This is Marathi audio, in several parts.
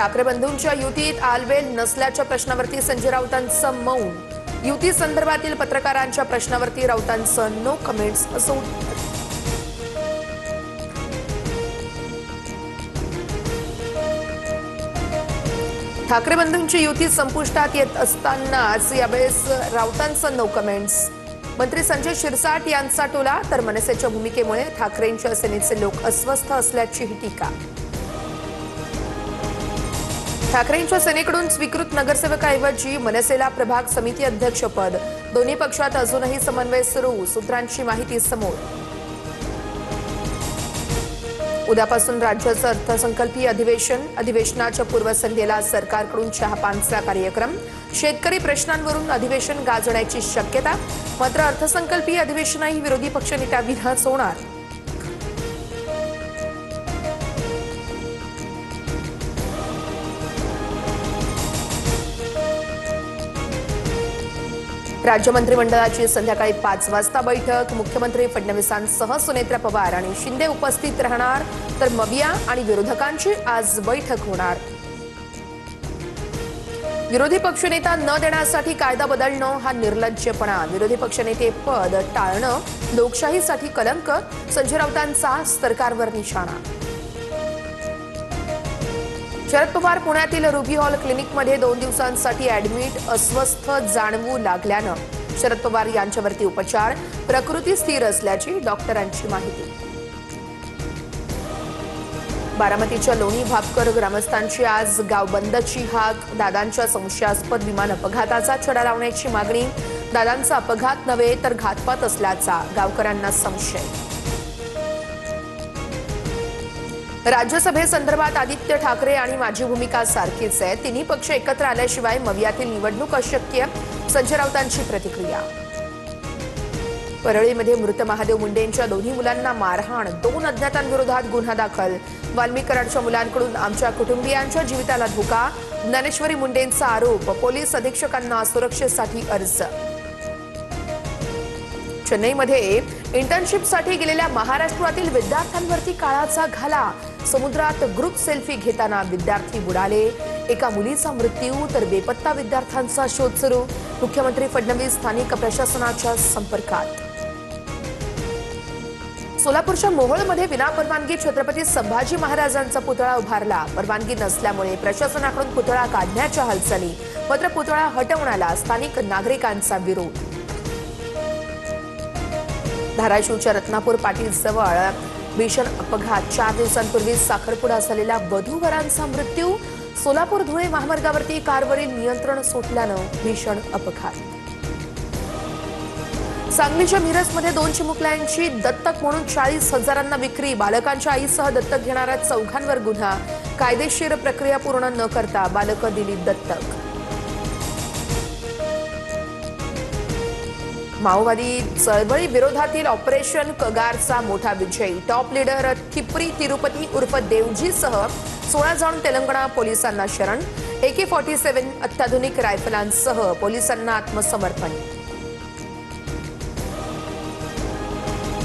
ठाकरे बंधूंच्या युतीत आलबेल नसल्याच्या प्रश्नावरती संजय राऊतांचं मौन. युती संदर्भातील पत्रकारांच्या प्रश्नावरती राऊतांचं नो कमेंट्स असं उत्तर. ठाकरे बंधूंची युती संपुष्टात येत असतानाच यावेळेस राऊतांचं नो कमेंट्स. मंत्री संजय शिरसाट यांचा टोला तर मनसेच्या भूमिकेमुळे ठाकरेंच्या सेनेचे लोक अस्वस्थ असल्याचीही टीका. ठाकरेंच्या सेनेकडून स्वीकृत नगरसेवकाऐवजी मनसेला प्रभाग समिती अध्यक्षपद. दोन्ही पक्षात अजूनही समन्वय सुरू, सूत्रांची माहिती समोर. उद्यापासून राज्याचं अर्थसंकल्पीय अधिवेशनाच्या पूर्वसंध्येला सरकारकडून चहापानचा कार्यक्रम. शेतकरी प्रश्नांवरून अधिवेशन गाजण्याची शक्यता. मात्र अर्थसंकल्पीय अधिवेशनही विरोधी पक्षनेत्यांविनाच होणार. राज्य मंत्रिमंडळाची संध्याकाळी 5 वाजता बैठक. मुख्यमंत्री फडणवीसांसह सुनेत्रा पवार आणि शिंदे उपस्थित राहणार. तर मविया आणि विरोधकांची आज बैठक होणार. विरोधी पक्षनेता न देण्यासाठी कायदा बदलणं हा निर्लज्जपणा. विरोधी पक्षनेते पद टाळणं लोकशाहीसाठी कलंक. संजय राऊतांचा सरकारवर निशाणा. शरद पवार पुण्यातील रुबी हॉल क्लिनिकमध्ये 2 दिवसांसाठी ऍडमिट. अस्वस्थ जाणवू लागल्यानं शरद पवार यांच्यावरती उपचार. प्रकृती स्थिर असल्याची डॉक्टरांची माहिती. बारामतीच्या लोणी भापकर ग्रामस्थांची आज गाव बंदची हाक. दादांच्या संशयास्पद विमान अपघाताचा छडा लावण्याची मागणी. दादांचा अपघात नव्हे तर घातपात असल्याचा गावकऱ्यांना संशय. राज्यसभेसंदर्भात आदित्य ठाकरे आणि माझी भूमिका सारखीच आहे. तिन्ही पक्ष एकत्र आल्याशिवाय मवियातील निवडणूक अशक्य. संजय राऊतांची प्रतिक्रिया. परळीमध्ये मृत महादेव मुंडेंच्या दोन्ही मुलांना मारहाण. 2 अज्ञातांविरोधात गुन्हा दाखल. वाल्मिकराडच्या मुलांकडून आमच्या कुटुंबियांच्या जीविताला धोका. ज्ञानेश्वरी मुंडेंचा आरोप. पोलीस अधीक्षकांना सुरक्षेसाठी अर्ज. चेन्नईमध्ये इंटर्नशिपसाठी गेलेल्या महाराष्ट्रातील विद्यार्थ्यांवरती काळाचा घाला. समुद्रात ग्रुप सेल्फी घेताना विद्यार्थी बुडाले. एका मुलीचा मृत्यू तर बेपत्ता विद्यार्थ्यांचा शोध सुरू. मुख्यमंत्री फडणवीस स्थानिक प्रशासनाच्या संपर्कात. सोलापूरच्या मोहोळमध्ये विनापरवानगी छत्रपती संभाजी महाराजांचा पुतळा उभारला. परवानगी नसल्यामुळे प्रशासनाकडून पुतळा काढण्याच्या हालचाली. मात्र पुतळा हटवण्याला स्थानिक नागरिकांचा विरोध. धाराशिवच्या रत्नापूर पाटील जवळ भीषण अपघात. 4 दिवसांपूर्वी साखरपुडा झालेला वधूवरांचा मृत्यू. सोलापूर धुळे महामार्गावरती कारवरील नियंत्रण सुटल्यानं भीषण अपघात. सांगलीच्या मिरजमध्ये 2 चिमुकल्यांची दत्तक म्हणून 40,000 विक्री. बालकांच्या आईसह दत्तक घेणाऱ्या 4घांवर गुन्हा. कायदेशीर प्रक्रिया पूर्ण न करता बालकं दिली दत्तक. माओवादी चळवळी विरोधातील ऑपरेशन कगारचा मोठा विजय. टॉप लीडर थिप्री तिरुपती उर्फ देवजीसह 16 जण तेलंगणा पोलिसांना शरण. AK-47 अत्याधुनिक रायफलांसह पोलिसांना आत्मसमर्पण.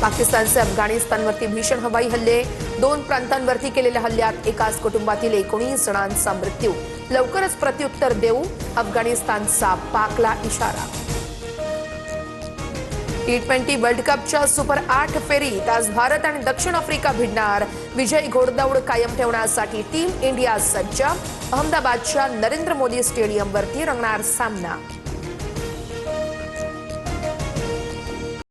पाकिस्तानचे अफगाणिस्तानवरती भीषण हवाई हल्ले. 2 प्रांतांवरती केलेल्या हल्ल्यात एकाच कुटुंबातील 19 जणांचा मृत्यू. लवकरच प्रत्युत्तर देऊ, अफगाणिस्तानचा पाकला इशारा. T20 वर्ल्ड कपच्या सुपर 8 फेरीत आज भारत आणि दक्षिण आफ्रिका भिडणार. विजयी घोडदौड कायम ठेवण्यासाठी टीम इंडिया सज्ज. अहमदाबादच्या नरेंद्र मोदी स्टेडियमवरती रंगणार सामना.